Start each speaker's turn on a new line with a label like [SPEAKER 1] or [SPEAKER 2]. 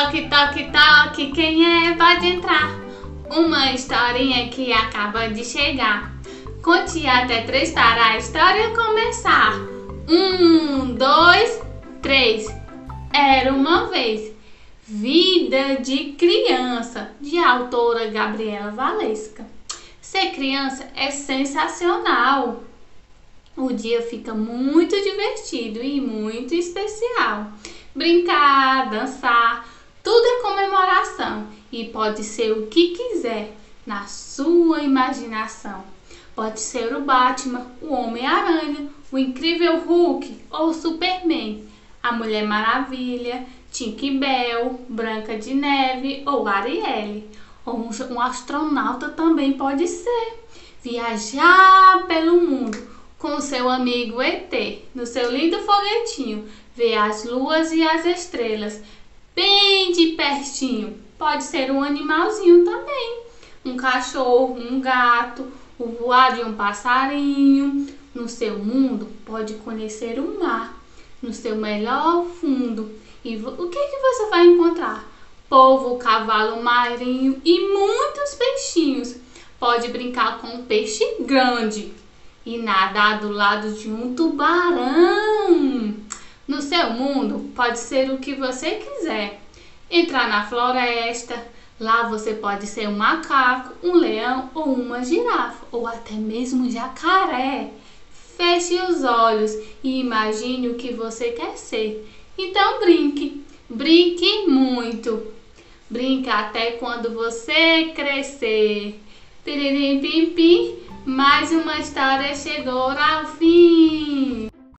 [SPEAKER 1] Toque, toque, toque, quem é? Pode entrar. Uma historinha que acaba de chegar. Conte até 3 para a história começar. 1, 2, 3. Era uma vez. Vida de criança, de autora Gabriela Valesca. Ser criança é sensacional. O dia fica muito divertido e muito especial. Brincar, dançar, tudo é comemoração e pode ser o que quiser na sua imaginação. Pode ser o Batman, o Homem-Aranha, o Incrível Hulk ou o Superman, a Mulher Maravilha, Tinkerbell, Branca de Neve ou Ariel. Ou um astronauta também pode ser. Viajar pelo mundo com seu amigo ET, no seu lindo foguetinho, ver as luas e as estrelas bem de pertinho. Pode ser um animalzinho também, um cachorro, um gato, o voar de um passarinho. No seu mundo pode conhecer o mar, no seu melhor fundo. E o que você vai encontrar? Polvo, cavalo marinho e muitos peixinhos. Pode brincar com um peixe grande e nadar do lado de um tubarão. No seu mundo pode ser o que você quiser. Entrar na floresta, lá você pode ser um macaco, um leão ou uma girafa, ou até mesmo um jacaré. Feche os olhos e imagine o que você quer ser. Então brinque, brinque muito. Brinque até quando você crescer. Piririm pim pim, mais uma história chegou ao fim.